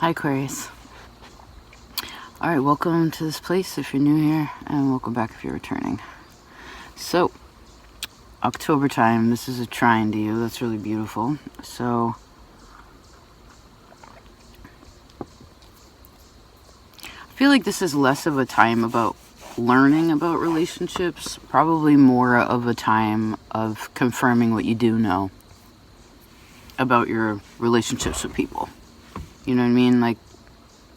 Hi Aquarius. Alright, welcome to this place if you're new here, and welcome back if you're returning. So, October time, this is a trine to you. That's really beautiful. So, I feel like this is less of a time about learning about relationships, probably more of a time of confirming what you do know about your relationships with people. You know what I mean? Like,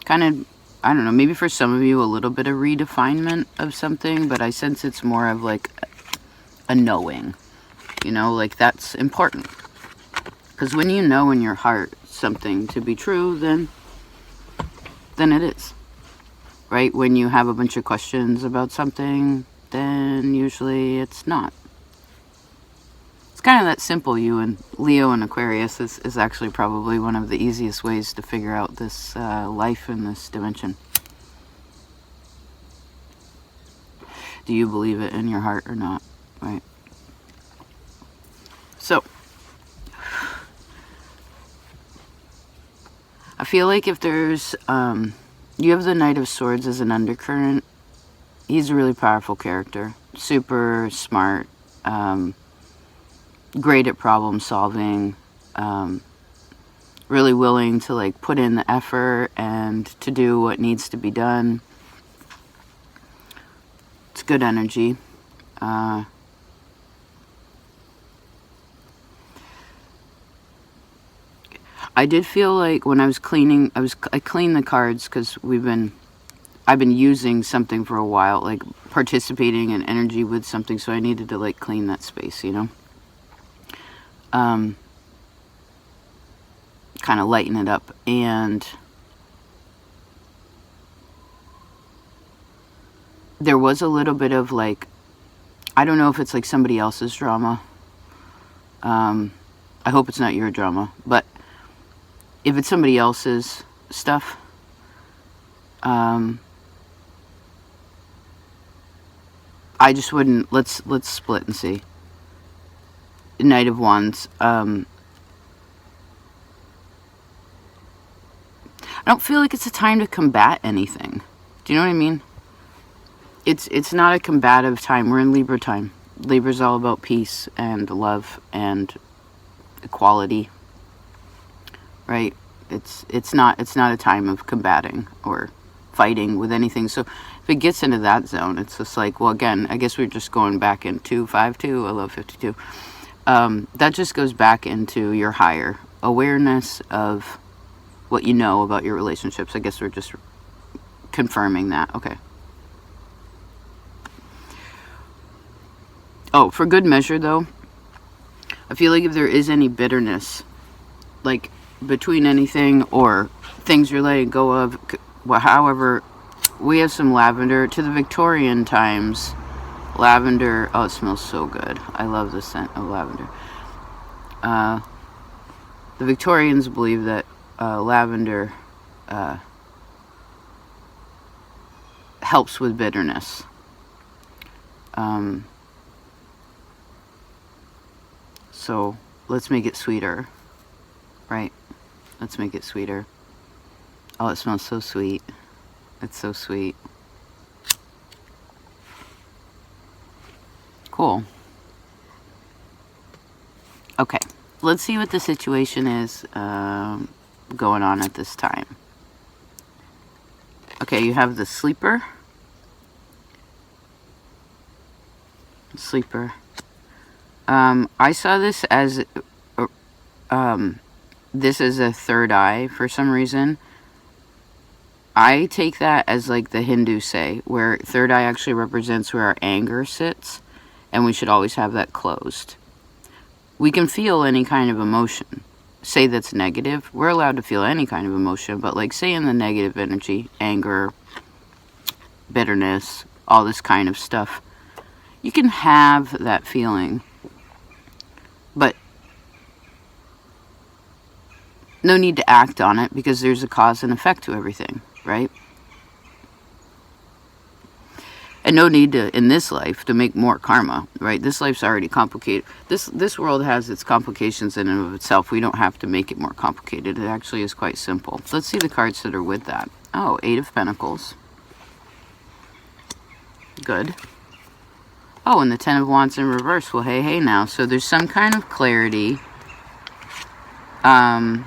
kind of, I don't know, maybe for some of you a little bit of redefinement of something, but I sense it's more of like a knowing, you know, like that's important. Because when you know in your heart something to be true, then it is, right? When you have a bunch of questions about something, then usually it's not. It's kind of that simple. You and Leo and Aquarius is actually probably one of the easiest ways to figure out this life in this dimension. Do you believe it in your heart or not, right? So, I feel like if there's, you have the Knight of Swords as an undercurrent. He's a really powerful character, super smart, great at problem solving, really willing to like put in the effort and to do what needs to be done. It's good energy. I did feel like when I was cleaning, I cleaned the cards because I've been using something for a while, like participating in energy with something, so I needed to like clean that space, you know? Kind of lighten it up, and there was a little bit of like, I don't know if it's like somebody else's drama. I hope it's not your drama, but if it's somebody else's stuff, I just wouldn't, let's split and see. Knight of Wands. I don't feel like it's a time to combat anything. Do you know what I mean? It's not a combative time. We're in Libra time. Libra's all about peace and love and equality. Right? It's not a time of combating or fighting with anything. So if it gets into that zone, it's just like, well, again, I guess we're just going back into 5-2. I love 52. That just goes back into your higher awareness of what you know about your relationships. I guess we're just confirming that. Okay. Oh, for good measure, though, I feel like if there is any bitterness, like between anything or things you're letting go of, however, we have some lavender. To the Victorian times, lavender, oh, it smells so good. I love the scent of lavender. The Victorians believe that lavender helps with bitterness. So let's make it sweeter, right? Let's make it sweeter. Oh, it smells so sweet. It's so sweet. Cool. Okay, let's see what the situation is going on at this time. Okay, you have the Sleeper. I saw this as this is a third eye for some reason. I take that as like the Hindus say, where third eye actually represents where our anger sits, and we should always have that closed. We can feel any kind of emotion. Say that's negative. We're allowed to feel any kind of emotion, but like say in the negative energy, anger, bitterness, all this kind of stuff, you can have that feeling, but no need to act on it because there's a cause and effect to everything, right? And no need to, in this life, to make more karma, right? This life's already complicated. This world has its complications in and of itself. We don't have to make it more complicated. It actually is quite simple. Let's see the cards that are with that. Oh, 8 of Pentacles. Good. Oh, and the 10 of Wands in reverse. Well, hey now. So there's some kind of clarity. And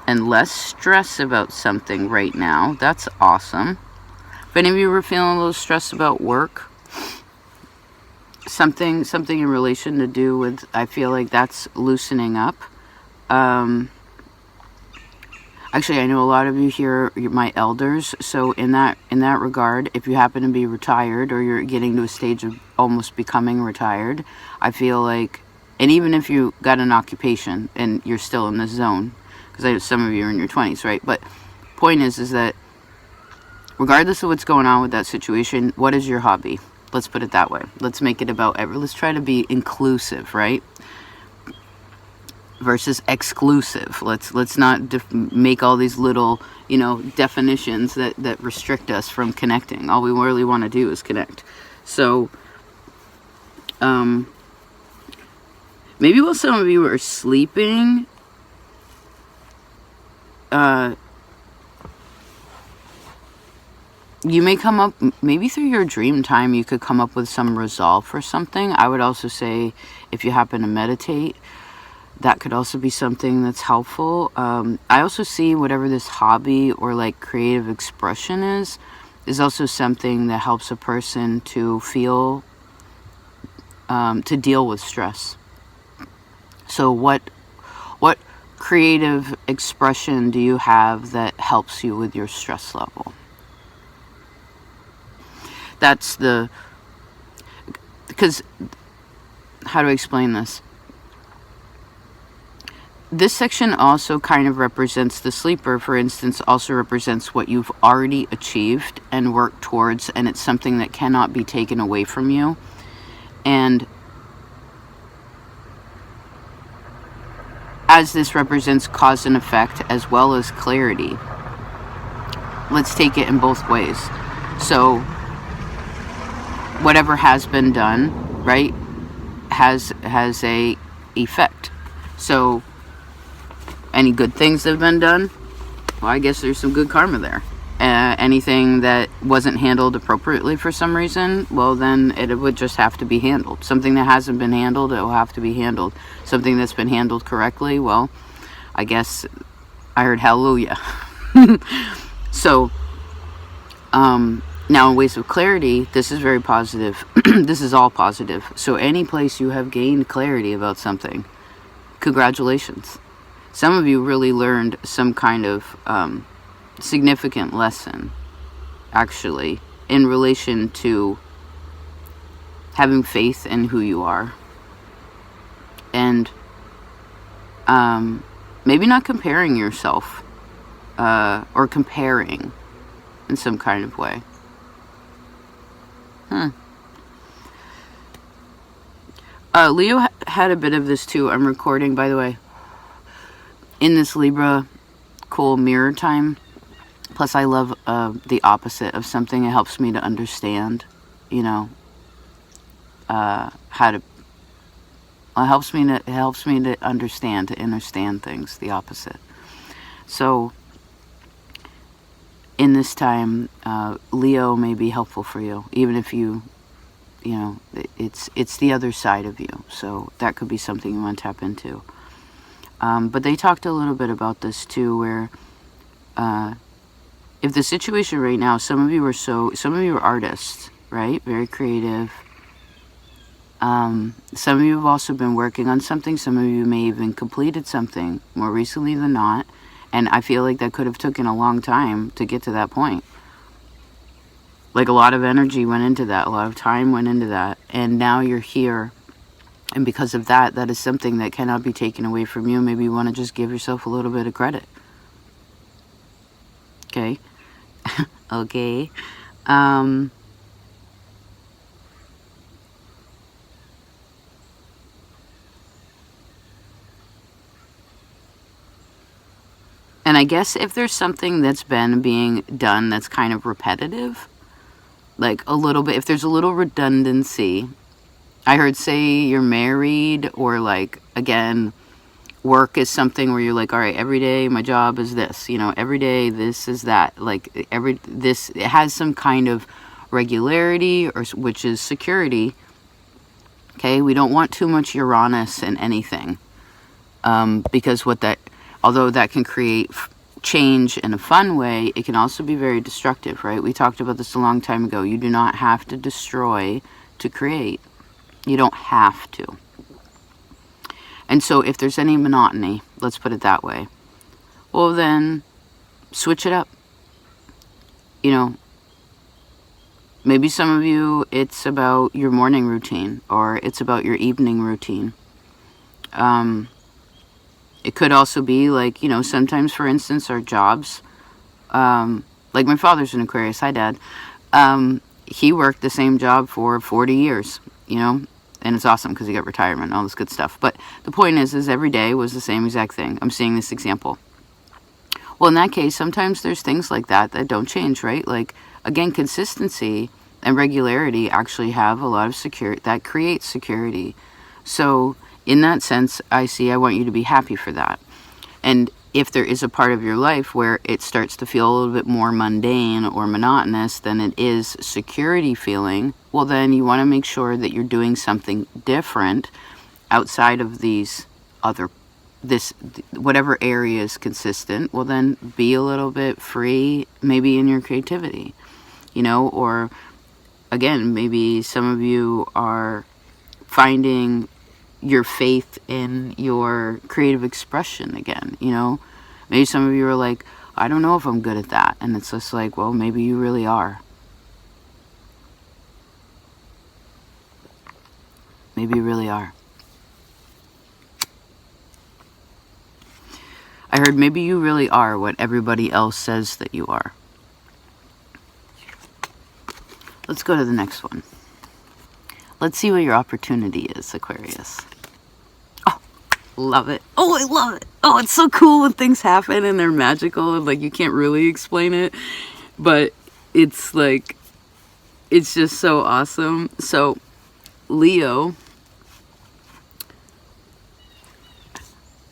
less stress about something right now. That's awesome. If any of you were feeling a little stressed about work, something in relation to do with, I feel like that's loosening up. Actually, I know a lot of you here, you're my elders, so in that regard, if you happen to be retired or you're getting to a stage of almost becoming retired, I feel like, and even if you got an occupation and you're still in this zone, because some of you are in your 20s, right? But point is that regardless of what's going on with that situation, what is your hobby? Let's put it that way. Let's make it about let's try to be inclusive, right? Versus exclusive. Let's not make all these little, definitions that restrict us from connecting. All we really want to do is connect. So, maybe while some of you are sleeping, you may come up, maybe through your dream time, you could come up with some resolve for something. I would also say, if you happen to meditate, that could also be something that's helpful. I also see whatever this hobby or like creative expression is also something that helps a person to feel, to deal with stress. So what creative expression do you have that helps you with your stress level? That's because, how do I explain this? This section also kind of represents the sleeper, for instance, also represents what you've already achieved and worked towards, and it's something that cannot be taken away from you. And as this represents cause and effect as well as clarity, let's take it in both ways. So whatever has been done, right, has a effect. So any good things that have been done, well, I guess there's some good karma there. Anything that wasn't handled appropriately for some reason, well, then it would just have to be handled. Something that hasn't been handled, it will have to be handled. Something that's been handled correctly, well, I guess I heard hallelujah. So, now in ways of clarity, this is very positive. This is all positive. So any place you have gained clarity about something, congratulations. Some of you really learned some kind of significant lesson, actually, in relation to having faith in who you are. And maybe not comparing yourself, or comparing in some kind of way. Leo had a bit of this too. I'm recording, by the way, in this Libra cool mirror time. Plus I love the opposite of something. It helps me to understand, how to, it helps me to understand things, the opposite. So in this time, Leo may be helpful for you, even if it's the other side of you. So that could be something you want to tap into. But they talked a little bit about this too, where if the situation right now, some of you are artists, right? Very creative. Some of you have also been working on something. Some of you may even completed something more recently than not. And I feel like that could have taken a long time to get to that point. Like a lot of energy went into that. A lot of time went into that. And now you're here. And because of that, that is something that cannot be taken away from you. Maybe you want to just give yourself a little bit of credit. Okay. Okay. And I guess if there's something that's been being done that's kind of repetitive, like a little bit, if there's a little redundancy, I heard say you're married, or like, again, work is something where you're like, all right, every day my job is this, you know, every day this is that, like it has some kind of regularity, or which is security. Okay, we don't want too much Uranus in anything, because although that can create change in a fun way, it can also be very destructive, right? We talked about this a long time ago. You do not have to destroy to create. You don't have to. And so if there's any monotony, let's put it that way, well then switch it up. You know, maybe some of you, it's about your morning routine, or it's about your evening routine. It could also be like, you know, sometimes, for instance, our jobs, like my father's an Aquarius. Hi, Dad. He worked the same job for 40 years, you know, and it's awesome because he got retirement and all this good stuff. But the point is every day was the same exact thing. I'm seeing this example. Well, in that case, sometimes there's things like that don't change, right? Like, again, consistency and regularity actually have a lot of security, that creates security. So in that sense, I want you to be happy for that. And if there is a part of your life where it starts to feel a little bit more mundane or monotonous than it is security feeling, well, then you want to make sure that you're doing something different outside of whatever area is consistent. Well, then be a little bit free, maybe in your creativity, you know, or again, maybe some of you are finding your faith in your creative expression again, you know. Maybe some of you are like, I don't know if I'm good at that. And it's just like, well, maybe you really are. Maybe you really are. I heard maybe you really are what everybody else says that you are. Let's go to the next one. Let's see what your opportunity is, Aquarius. Oh, love it. Oh, I love it. Oh, it's so cool when things happen and they're magical and like you can't really explain it, but it's like, it's just so awesome. So Leo,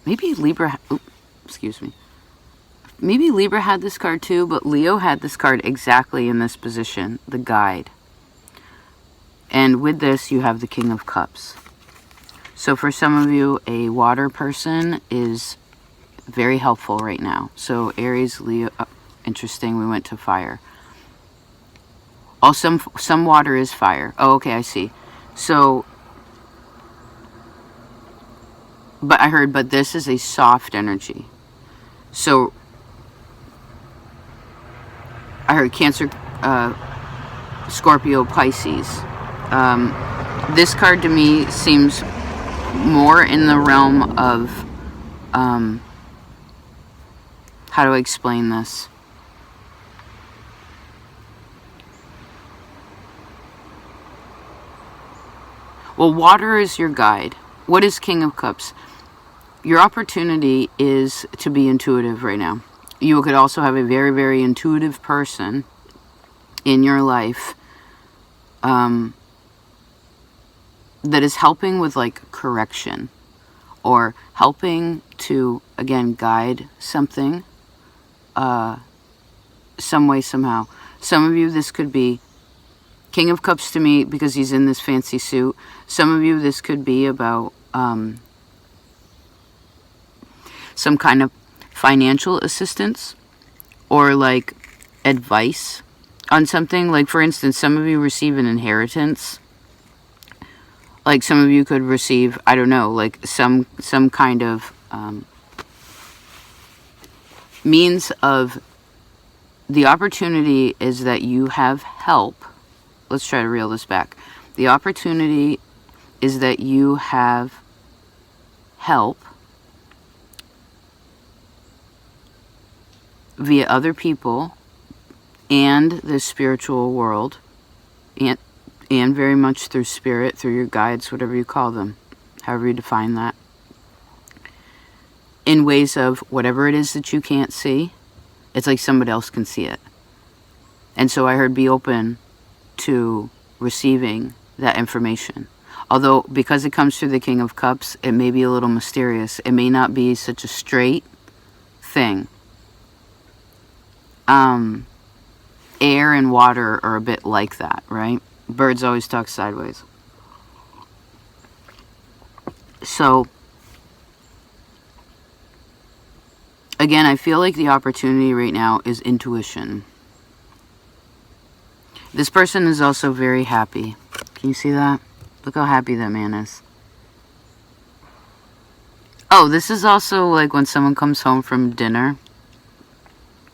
maybe Libra, excuse me. Maybe Libra had this card too, but Leo had this card exactly in this position, the Guide. And with this, you have the King of Cups. So for some of you, a water person is very helpful right now. So Aries, Leo, interesting, we went to fire. Oh, some water is fire. Oh, okay, I see. So, but I heard, but this is a soft energy. So, I heard Cancer, Scorpio, Pisces. This card to me seems more in the realm of, how do I explain this? Well, water is your guide. What is King of Cups? Your opportunity is to be intuitive right now. You could also have a very, very intuitive person in your life that is helping with like correction or helping to, again, guide something some way, somehow. Some of you, this could be King of Cups to me because he's in this fancy suit. Some of you, this could be about some kind of financial assistance or like advice on something. Like, for instance, some of you receive an inheritance. Like, some of you could receive, I don't know, like some kind of means of, the opportunity is that you have help. Let's try to reel this back. The opportunity is that you have help via other people and the spiritual world, and very much through spirit, through your guides, whatever you call them, however you define that, in ways of whatever it is that you can't see, it's like somebody else can see it. And so I heard be open to receiving that information. Although, because it comes through the King of Cups, it may be a little mysterious. It may not be such a straight thing. Air and water are a bit like that, right? Birds always talk sideways. So, again, I feel like the opportunity right now is intuition. This person is also very happy. Can you see that? Look how happy that man is. Oh, this is also like when someone comes home from dinner.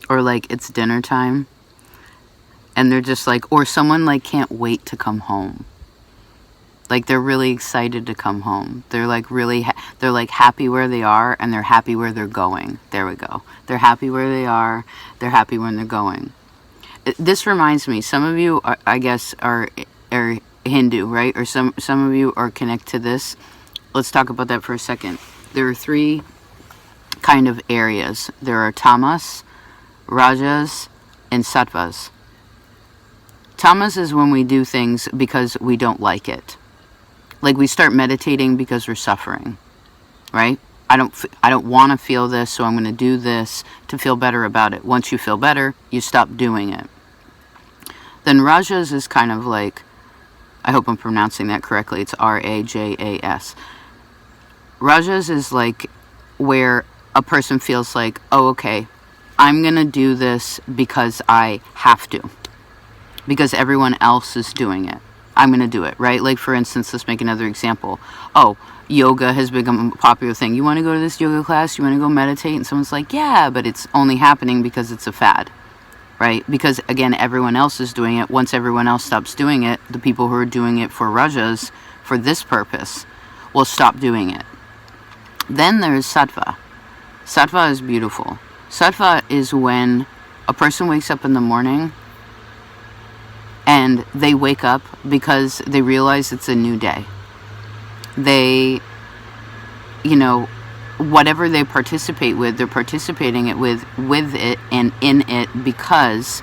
Or like it's dinner time. And they're just like, or someone like can't wait to come home. Like they're really excited to come home. They're like really, they're like happy where they are and they're happy where they're going. There we go. They're happy where they are. They're happy when they're going. This reminds me, some of you, I guess, are Hindu, right? Or some of you are connected to this. Let's talk about that for a second. There are 3 kind of areas. There are tamas, rajas, and sattvas. Tamas is when we do things because we don't like it. Like we start meditating because we're suffering, right? I don't want to feel this, so I'm going to do this to feel better about it. Once you feel better, you stop doing it. Then rajas is kind of like, I hope I'm pronouncing that correctly. It's R-A-J-A-S. Rajas is like where a person feels like, oh, okay, I'm going to do this because I have to. Because everyone else is doing it. I'm going to do it, right? Like, for instance, let's make another example. Oh, yoga has become a popular thing. You want to go to this yoga class? You want to go meditate? And someone's like, yeah, but it's only happening because it's a fad, right? Because, again, everyone else is doing it. Once everyone else stops doing it, the people who are doing it for rajas, for this purpose, will stop doing it. Then there's sattva. Sattva is beautiful. Sattva is when a person wakes up in the morning and they wake up because they realize it's a new day. They, whatever they participate with, they're participating it with it and in it because,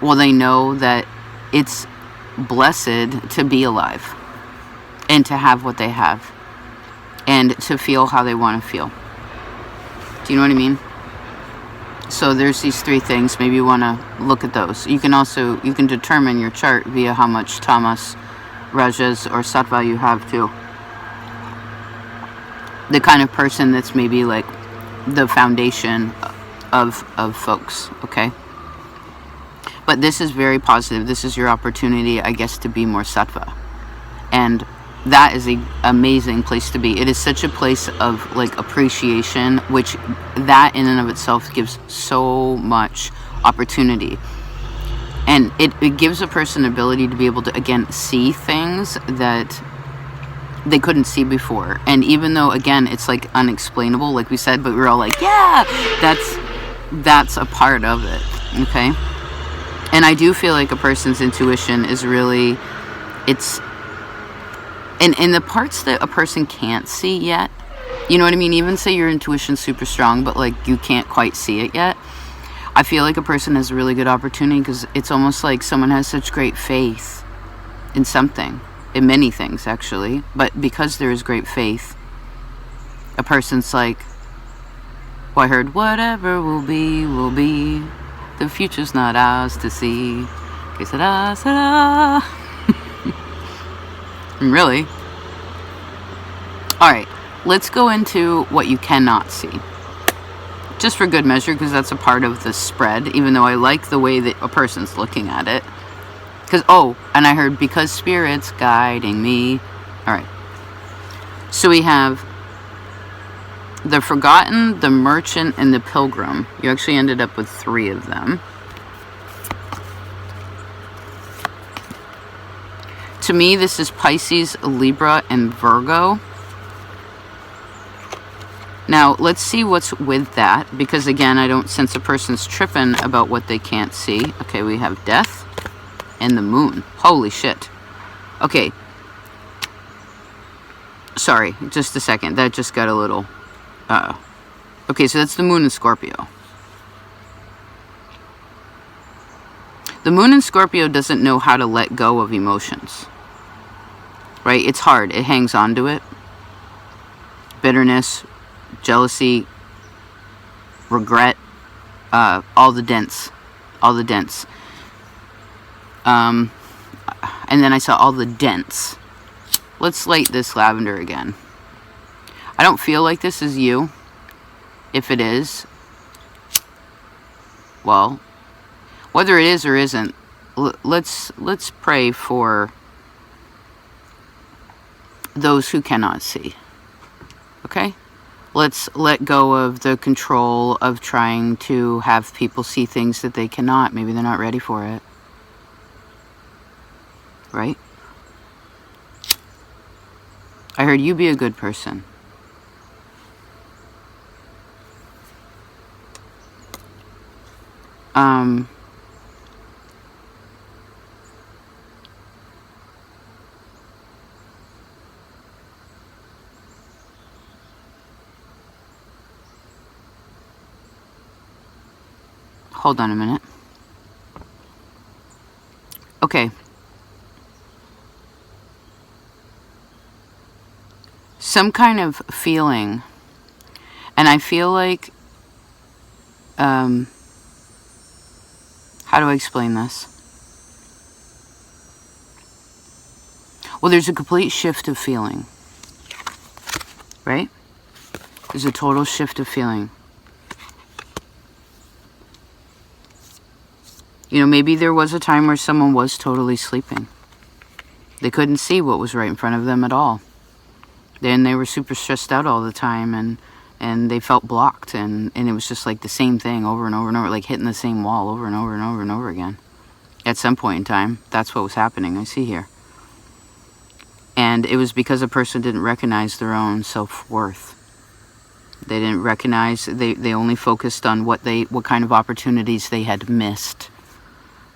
well, they know that it's blessed to be alive and to have what they have and to feel how they want to feel. Do you know what I mean? So there's these 3 things. Maybe you want to look at those. You can determine your chart via how much tamas, rajas, or sattva you have too. The kind of person that's maybe like the foundation of folks, okay? But this is very positive. This is your opportunity, I guess, to be more sattva. And that is an amazing place to be. It is such a place of like appreciation, which that in and of itself gives so much opportunity. And it gives a person the ability to be able to, again, see things that they couldn't see before. And even though, again, it's like unexplainable, like we said, but we're all like, yeah, that's a part of it, okay? And I do feel like a person's intuition is really, it's, and in the parts that a person can't see yet, you know what I mean? Even say your intuition's super strong, but like you can't quite see it yet. I feel like a person has a really good opportunity because it's almost like someone has such great faith in something, in many things actually. But because there is great faith, a person's like, well, I heard whatever will be, will be. The future's not ours to see. Que sera, sera. Really? Alright, let's go into what you cannot see. Just for good measure, because that's a part of the spread, even though I like the way that a person's looking at it. Because, oh, and I heard, because Spirit's guiding me. Alright. So we have the Forgotten, the Merchant, and the Pilgrim. You actually ended up with 3 of them. To me, this is Pisces, Libra, and Virgo. Now, let's see what's with that, because again, I don't sense a person's tripping about what they can't see. Okay, we have Death and the Moon. Holy shit. Okay. Sorry, just a second. That just got a little... Okay, so that's the Moon in Scorpio. The moon in Scorpio doesn't know how to let go of emotions, right? It's hard. It hangs on to it. Bitterness, jealousy, regret, all the dents. And then I saw all the dents. Let's light this lavender again. I don't feel like this is you. If it is, well, whether it is or isn't, let's pray for those who cannot see. Okay? Let's let go of the control of trying to have people see things that they cannot. Maybe they're not ready for it. Right? I heard you be a good person. Hold on a minute. Okay. Some kind of feeling, and I feel like, how do I explain this? Well, there's a complete shift of feeling, right? There's a total shift of feeling. You know, maybe there was a time where someone was totally sleeping. They couldn't see what was right in front of them at all. Then they were super stressed out all the time, and they felt blocked, and it was just like the same thing over and over and over, like hitting the same wall over and over and over and over again. At some point in time, that's what was happening, I see here. And it was because a person didn't recognize their own self-worth. They didn't recognize, they only focused on what kind of opportunities they had missed.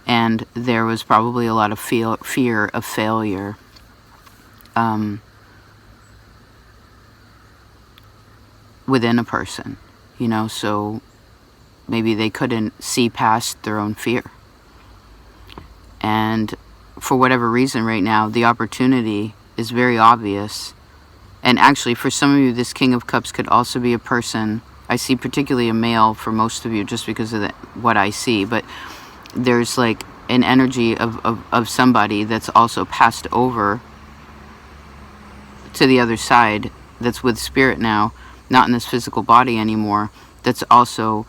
And there was probably a lot of fear of failure. Within a person, you know, so maybe they couldn't see past their own fear. And for whatever reason right now, the opportunity is very obvious. And actually, for some of you, this King of Cups could also be a person. I see particularly a male for most of you, just because of what I see. But there's like an energy of somebody that's also passed over to the other side, that's with spirit now, not in this physical body anymore. That's also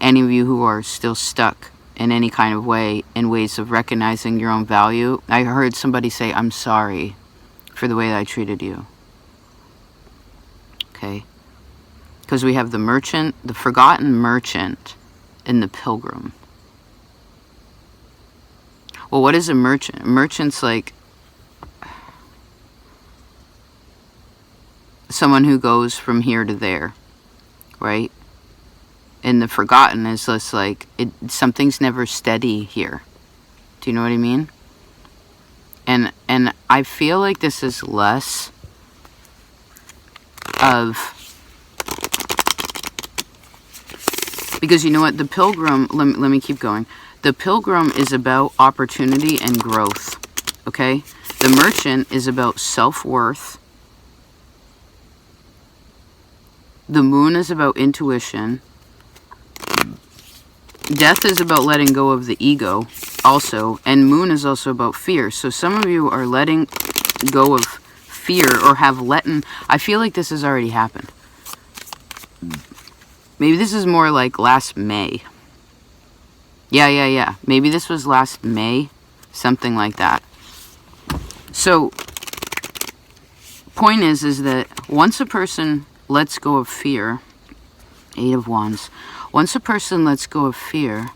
any of you who are still stuck in any kind of way, in ways of recognizing your own value. I heard somebody say, I'm sorry for the way that I treated you. Okay? Because we have the merchant, the forgotten merchant, and the pilgrim. Well, what is a merchant? A merchant's like someone who goes from here to there, right? And the forgotten is just like, something's never steady here. Do you know what I mean? And I feel like this is less of, because you know what, the pilgrim, let me keep going. The pilgrim is about opportunity and growth, okay? The merchant is about self-worth. The moon is about intuition. Death is about letting go of the ego also. And moon is also about fear. So some of you are letting go of fear, or have I feel like this has already happened. Maybe this is more like last May. Yeah. Maybe this was last May. Something like that. So, point is that once a person lets go of fear, 8 of Wands, once a person lets go of fear,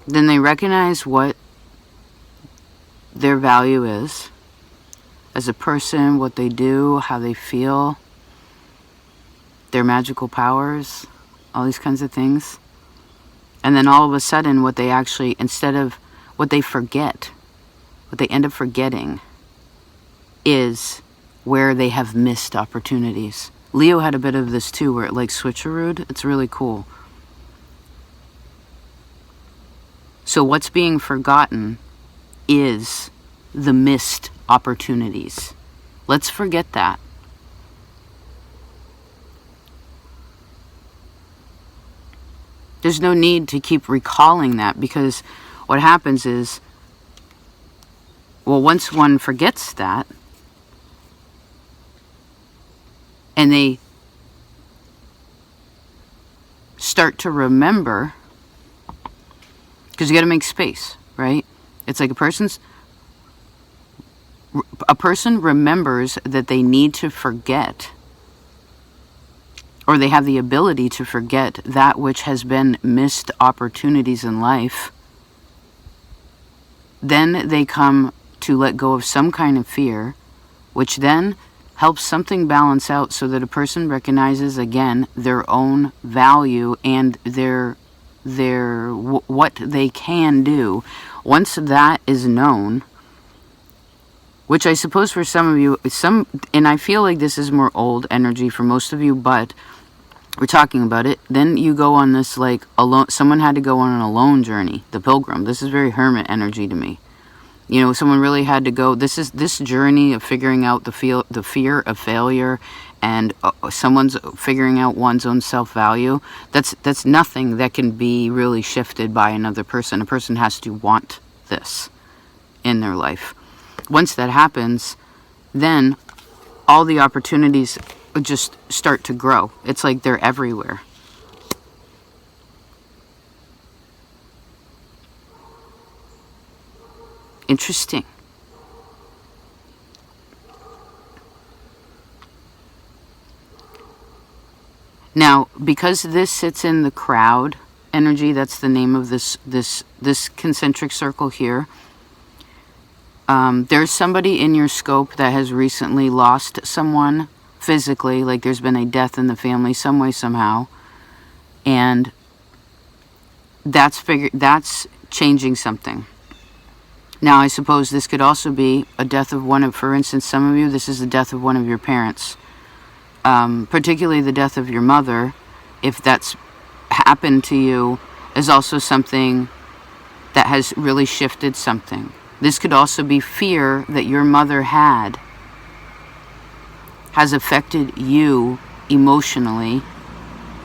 then they recognize what their value is as a person, what they do, how they feel, their magical powers, all these kinds of things. And then all of a sudden, what they actually, instead of what they forget, what they end up forgetting is where they have missed opportunities. Leo had a bit of this too, where it like switcherooed. It's really cool. So what's being forgotten is the missed opportunities. Let's forget that. There's no need to keep recalling that, because what happens is, well, once one forgets that, and they start to remember, because you got to make space, right? It's like a person remembers that they need to forget, or they have the ability to forget that which has been missed opportunities in life. Then they come to let go of some kind of fear, which then helps something balance out so that a person recognizes again their own value and what they can do. Once that is known, which I suppose for some of you, and I feel like this is more old energy for most of you, but we're talking about it. Then you go on this like alone. Someone had to go on an alone journey. The pilgrim. This is very hermit energy to me. You know, someone really had to go. This journey of figuring out the fear of failure, and someone's figuring out one's own self-value. That's nothing that can be really shifted by another person. A person has to want this in their life. Once that happens, then all the opportunities just start to grow. It's like they're everywhere. Interesting. Now, because this sits in the crowd energy, that's the name of this concentric circle here. There's somebody in your scope that has recently lost someone physically, like there's been a death in the family some way, somehow. And that's changing something. Now, I suppose this could also be a death of one of, for instance, some of you, this is the death of one of your parents. Particularly the death of your mother, if that's happened to you, is also something that has really shifted something. This could also be fear that your mother has affected you emotionally,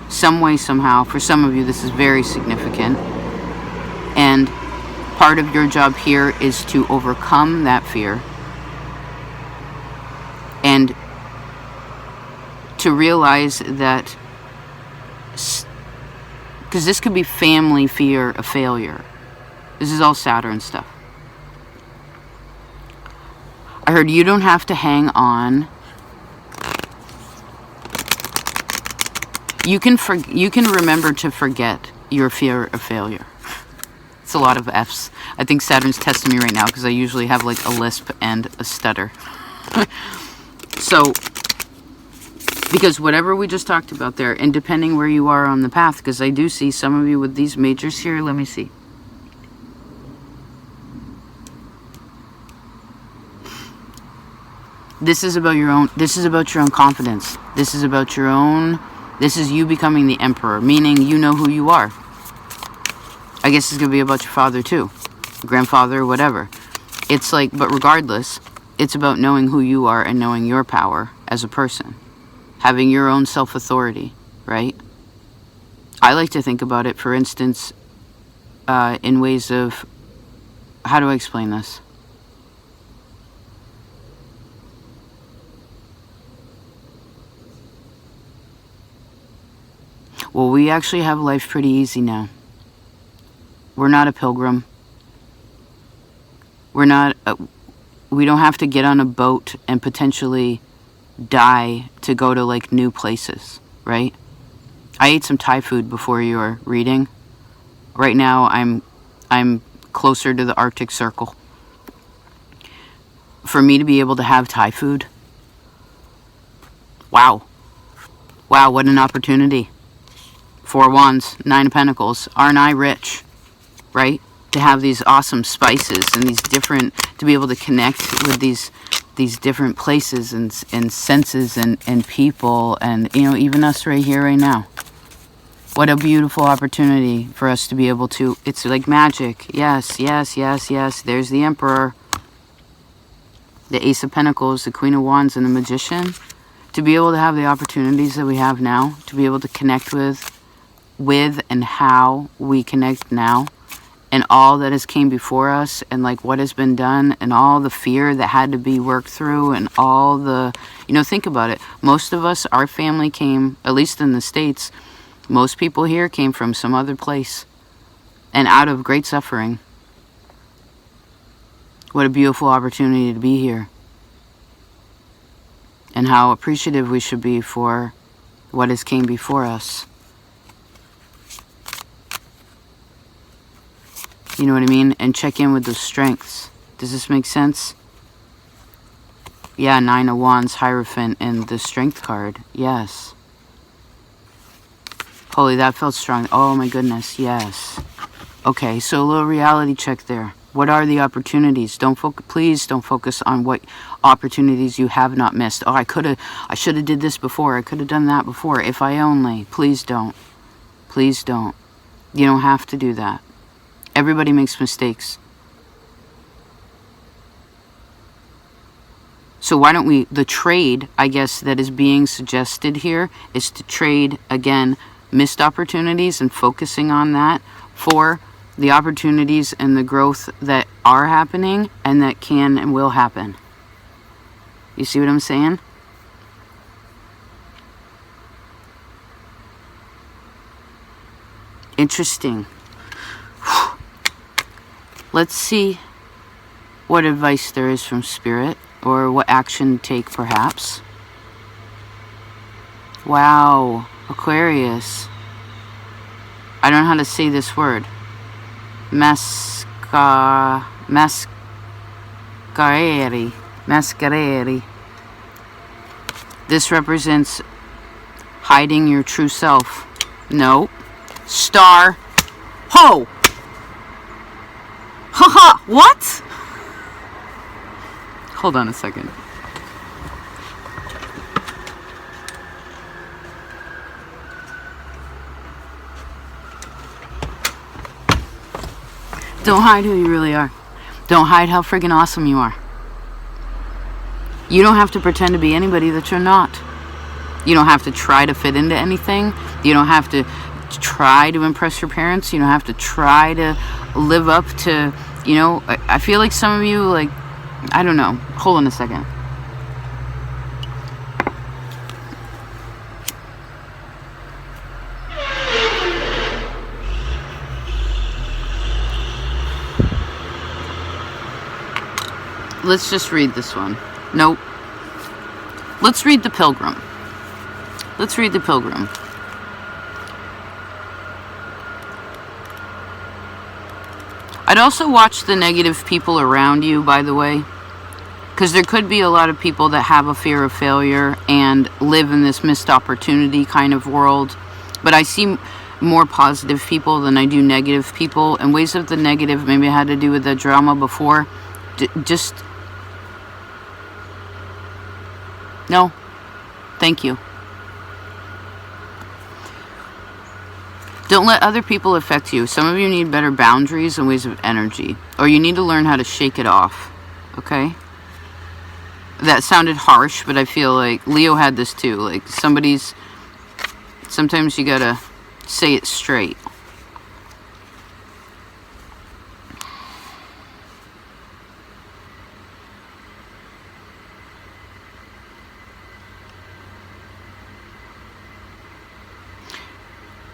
some way, somehow. For some of you, this is very significant. And part of your job here is to overcome that fear and to realize that, because this could be family fear of failure. This is all Saturn stuff. I heard you don't have to hang on. You can remember to forget your fear of failure. It's a lot of F's. I think Saturn's testing me right now because I usually have like a lisp and a stutter. So, because whatever we just talked about there, and depending where you are on the path, because I do see some of you with these majors here. Let me see. This is about your own confidence. This is about your own, this is you becoming the emperor, meaning you know who you are. I guess it's going to be about your father too, grandfather, whatever. It's like, but regardless, it's about knowing who you are and knowing your power as a person. Having your own self-authority, right? I like to think about it, for instance, in ways of, how do I explain this? Well, we actually have life pretty easy now. We're not a pilgrim. We don't have to get on a boat and potentially die to go to like new places, right? I ate some Thai food before your reading. Right now I'm closer to the Arctic Circle. For me to be able to have Thai food, wow, what an opportunity. Four of Wands, Nine of Pentacles. Aren't I rich? Right? To have these awesome spices and these different, to be able to connect with these different places and senses and people, and, you know, even us right here, right now. What a beautiful opportunity for us to be able to, it's like magic. Yes, yes, yes, yes. There's the Emperor, the Ace of Pentacles, the Queen of Wands, and the Magician. To be able to have the opportunities that we have now, to be able to connect with and how we connect now, and all that has came before us, and like what has been done, and all the fear that had to be worked through, and all the, you know, think about it. Most of us, our family came, at least in the States, most people here came from some other place and out of great suffering. What a beautiful opportunity to be here. And how appreciative we should be for what has came before us. You know what I mean? And check in with those strengths. Does this make sense? Yeah, Nine of Wands, Hierophant, and the Strength card. Yes. Holy, that felt strong. Oh my goodness, yes. Okay, so a little reality check there. What are the opportunities? Please don't focus on what opportunities you have not missed. Oh, I should have did this before. I could have done that before. If I only. Please don't. Please don't. You don't have to do that. Everybody makes mistakes. So why don't we, the trade, I guess, that is being suggested here is to trade, again, missed opportunities and focusing on that for the opportunities and the growth that are happening and that can and will happen. You see what I'm saying? Interesting. Let's see what advice there is from Spirit, or what action to take, perhaps. Wow, Aquarius. I don't know how to say this word. Mascareri. This represents hiding your true self. No. Star. Ho! Haha, what? Hold on a second. Don't hide who you really are. Don't hide how friggin' awesome you are. You don't have to pretend to be anybody that you're not. You don't have to try to fit into anything. You don't have to try to impress your parents. You don't have to try to live up to, you know, I feel like some of you, like, I don't know. Hold on a second. Let's just read this one. Nope. Let's read the Pilgrim. Let's read the Pilgrim. I'd also watch the negative people around you, by the way, because there could be a lot of people that have a fear of failure and live in this missed opportunity kind of world. But I see more positive people than I do negative people. And ways of the negative, maybe it had to do with the drama before. Just... no. Thank you. Don't let other people affect you. Some of you need better boundaries and ways of energy. Or you need to learn how to shake it off. Okay? That sounded harsh, but I feel like Leo had this too. Like sometimes you gotta say it straight.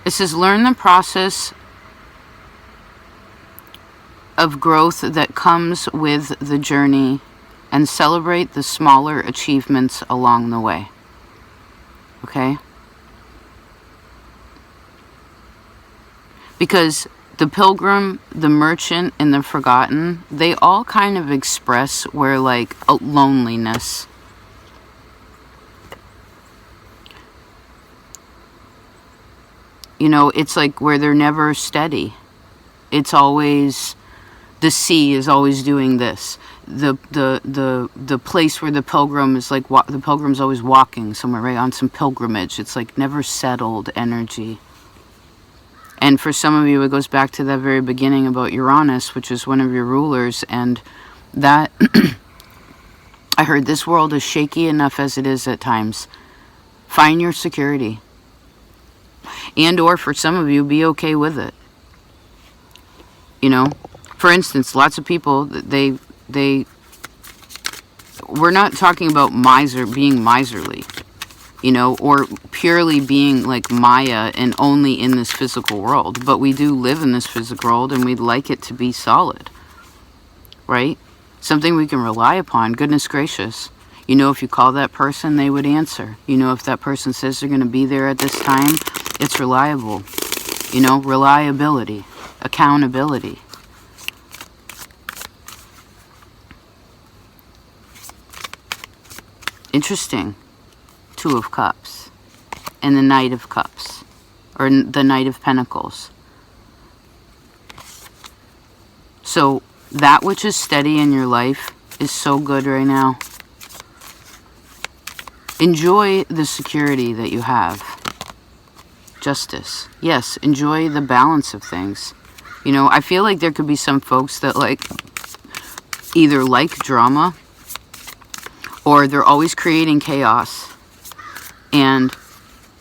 It says, learn the process of growth that comes with the journey and celebrate the smaller achievements along the way. Okay? Because the Pilgrim, the Merchant, and the Forgotten, they all kind of express where, like, a loneliness. You know, it's like where they're never steady. It's always, the sea is always doing this. The place where the pilgrim is like, the pilgrim's always walking somewhere, right, on some pilgrimage. It's like never settled energy. And for some of you, it goes back to that very beginning about Uranus, which is one of your rulers. And that, I heard this world is shaky enough as it is at times. Find your security. And or for some of you, be okay with it. You know, for instance, lots of people, we're not talking about being miserly, you know, or purely being like Maya and only in this physical world. But we do live in this physical world, and we'd like it to be solid, right? Something we can rely upon. Goodness gracious. You know, if you call that person, they would answer. You know, if that person says they're going to be there at this time, it's reliable. You know, reliability, accountability. Interesting. Two of Cups and the Knight of Cups, or the Knight of Pentacles. So that which is steady in your life is so good right now. Enjoy the security that you have. Justice. Yes, enjoy the balance of things. You know, I feel like there could be some folks that like either like drama, or they're always creating chaos. And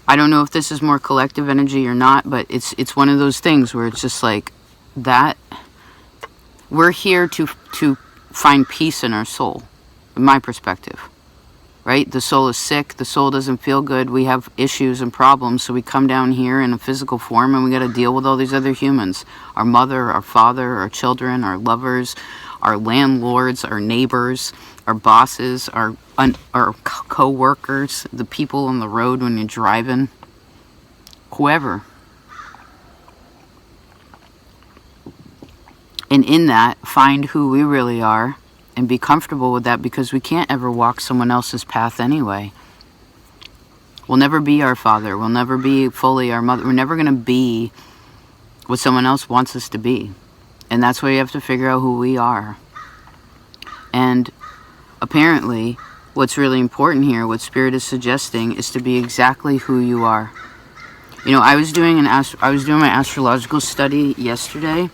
I don't know if this is more collective energy or not, but it's one of those things where it's just like that. We're here to find peace in our soul, in my perspective. Right? The soul is sick. The soul doesn't feel good. We have issues and problems. So we come down here in a physical form, and we got to deal with all these other humans. Our mother, our father, our children, our lovers, our landlords, our neighbors, our bosses, our co-workers, the people on the road when you're driving, whoever. And in that, find who we really are and be comfortable with that, because we can't ever walk someone else's path anyway. We'll never be our father. We'll never be fully our mother. We're never going to be what someone else wants us to be. And that's why you have to figure out who we are. And apparently, what's really important here, what Spirit is suggesting, is to be exactly who you are. You know, I was doing my astrological study yesterday,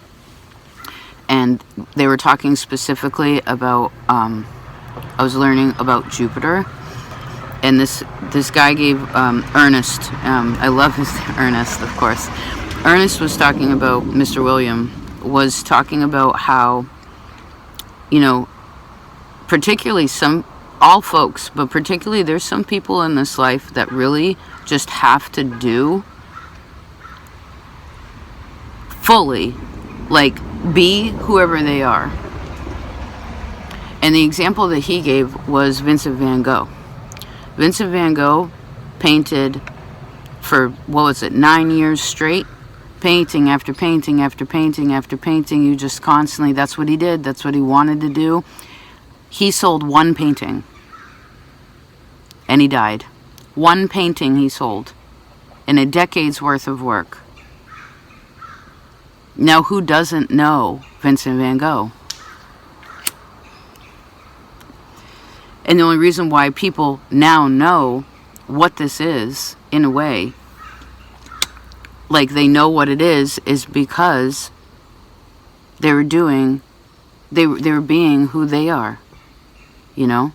and they were talking specifically about, I was learning about Jupiter, and this guy gave, Ernest, I love his Ernest, of course. Ernest was talking about, Mr. William was talking about how, you know, particularly all folks, but particularly there's some people in this life that really just have to do fully, like, be whoever they are. And the example that he gave was Vincent van Gogh. Vincent van Gogh painted for, 9 years straight? Painting after painting after painting after painting. You just constantly, that's what he did. That's what he wanted to do. He sold one painting. And he died. One painting he sold. In a decade's worth of work. Now, who doesn't know Vincent van Gogh? And the only reason why people now know what this is, in a way, like they know what it is because they were being who they are, you know?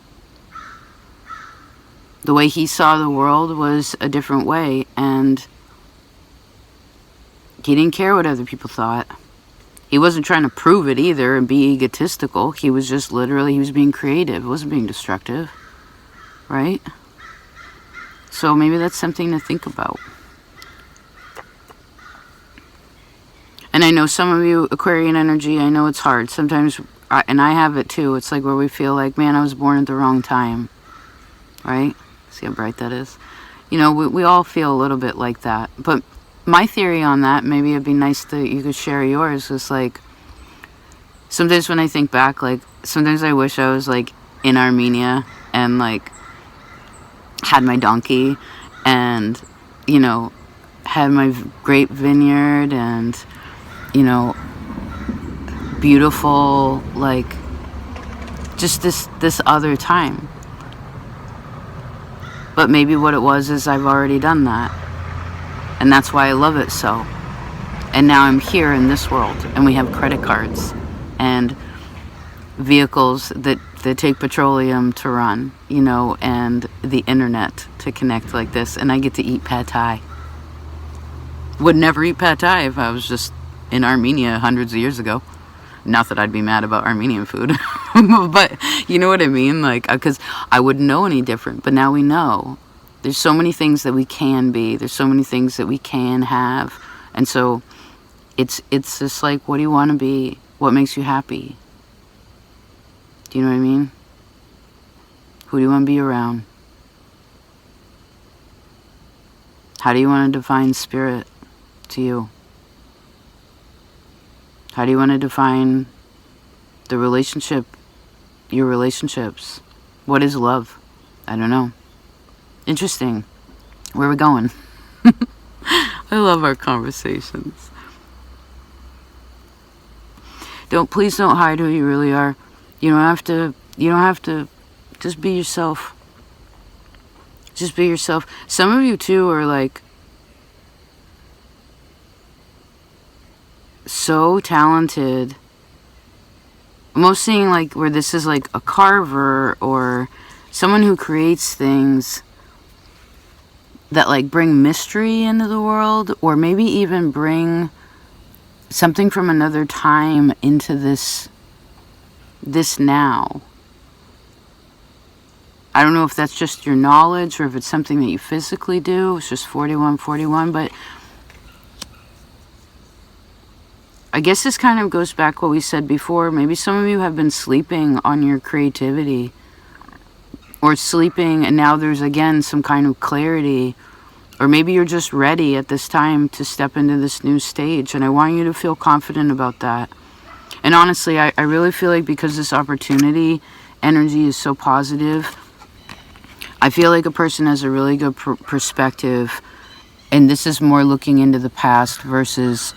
The way he saw the world was a different way, and he didn't care what other people thought. He wasn't trying to prove it either and be egotistical. He was just literally, he was being creative. It wasn't being destructive. Right? So maybe that's something to think about. And I know some of you, Aquarian energy, I know it's hard. Sometimes, and I have it too, it's like where we feel like, man, I was born at the wrong time. Right? See how bright that is? You know, we all feel a little bit like that. But my theory on that, maybe it'd be nice that you could share yours, is like, sometimes when I think back, like, sometimes I wish I was like in Armenia and like had my donkey and, you know, had my great vineyard and, you know, beautiful, like, just this other time. But maybe what it was is I've already done that. And that's why I love it so. And now I'm here in this world, and we have credit cards and vehicles that take petroleum to run, you know, and the internet to connect like this. And I get to eat pad thai. Would never eat pad thai if I was just in Armenia hundreds of years ago. Not that I'd be mad about Armenian food, but you know what I mean? Like, because I wouldn't know any different. But now we know. There's so many things that we can be. There's so many things that we can have. And so it's just like, what do you want to be? What makes you happy? Do you know what I mean? Who do you want to be around? How do you want to define spirit to you? How do you want to define the relationship, your relationships? What is love? I don't know. Interesting. Where are we going? I love our conversations. Please don't hide who you really are. You don't have to, just be yourself. Just be yourself. Some of you too are like, so talented. I'm almost seeing like where this is like a carver or someone who creates things that like bring mystery into the world, or maybe even bring something from another time into this now. I don't know if that's just your knowledge or if it's something that you physically do. It's just 4141, but I guess this kind of goes back what we said before. Maybe some of you have been sleeping on your creativity, or sleeping, and now there's again some kind of clarity, or maybe you're just ready at this time to step into this new stage, and I want you to feel confident about that. And honestly, I really feel like because this opportunity energy is so positive, I feel like a person has a really good perspective, and this is more looking into the past versus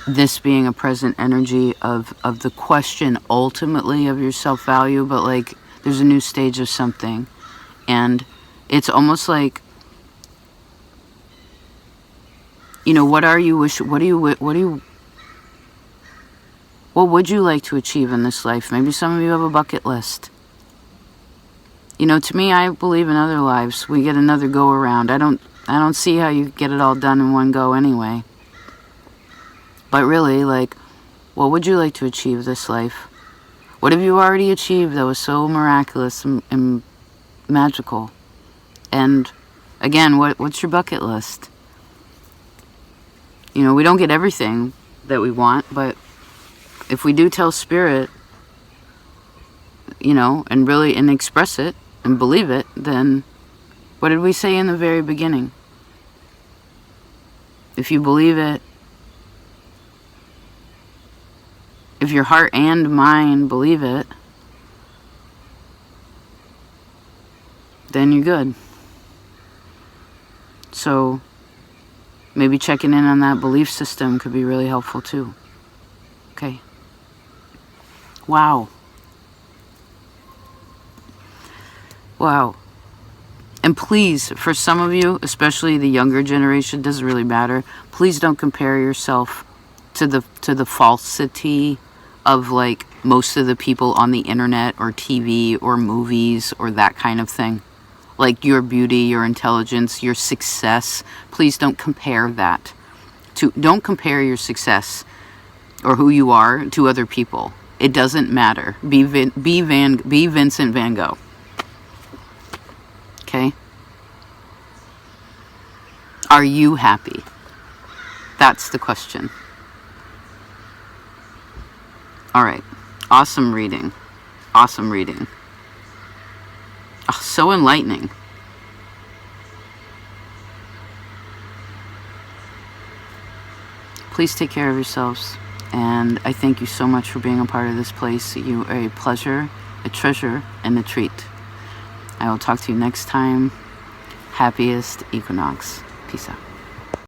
this being a present energy of the question ultimately of your self-value, but like there's a new stage of something, and it's almost like, you know, what would you like to achieve in this life? Maybe some of you have a bucket list. You know, to me, I believe in other lives. We get another go around. I don't see how you get it all done in one go anyway. But really, like, what would you like to achieve this life? What have you already achieved that was so miraculous and magical? And again, what's your bucket list? You know, we don't get everything that we want, but if we do tell spirit, you know, and really and express it and believe it, then what did we say in the very beginning? If you believe it, if your heart and mind believe it, then you're good. So maybe checking in on that belief system could be really helpful too. Okay. Wow. Wow. And please, for some of you, especially the younger generation, doesn't really matter. Please don't compare yourself to the falsity of like most of the people on the internet or TV or movies or that kind of thing. Like your beauty, your intelligence, your success. Please don't compare that. Don't compare your success or who you are to other people. It doesn't matter. Be Vincent van Gogh. Okay? Are you happy? That's the question. All right. Awesome reading. Awesome reading. Oh, so enlightening. Please take care of yourselves. And I thank you so much for being a part of this place. You are a pleasure, a treasure, and a treat. I will talk to you next time. Happiest equinox. Peace out.